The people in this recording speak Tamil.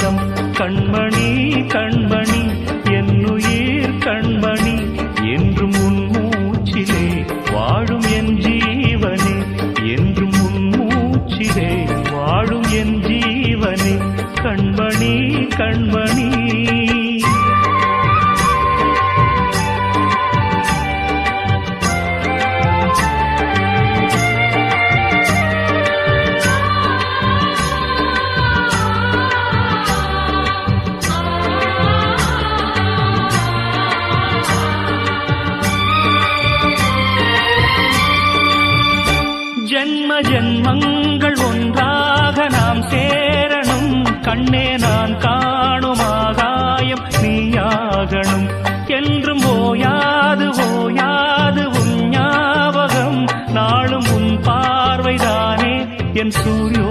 ஞாபகம். கண்மணி கண்மணி என்னுயிர் கண்மணி, என்றும் உன் மூச்சிலே வாழும் என் ஜீவனே, என்றும் உன் மூச்சிலே வாழும் என் ஜீவனே. கண்மணி கண்மணி ஜன்ம ஜன்மங்கள் ஒன்றாக நாம் சேரணும். கண்ணே நான் காணும் ஆகாயம் நீயாகணும். என்றும் ஓயாது ஓயாது உன் ஞாபகம், நாளும் உன் பார்வைதானே என் சூரியோ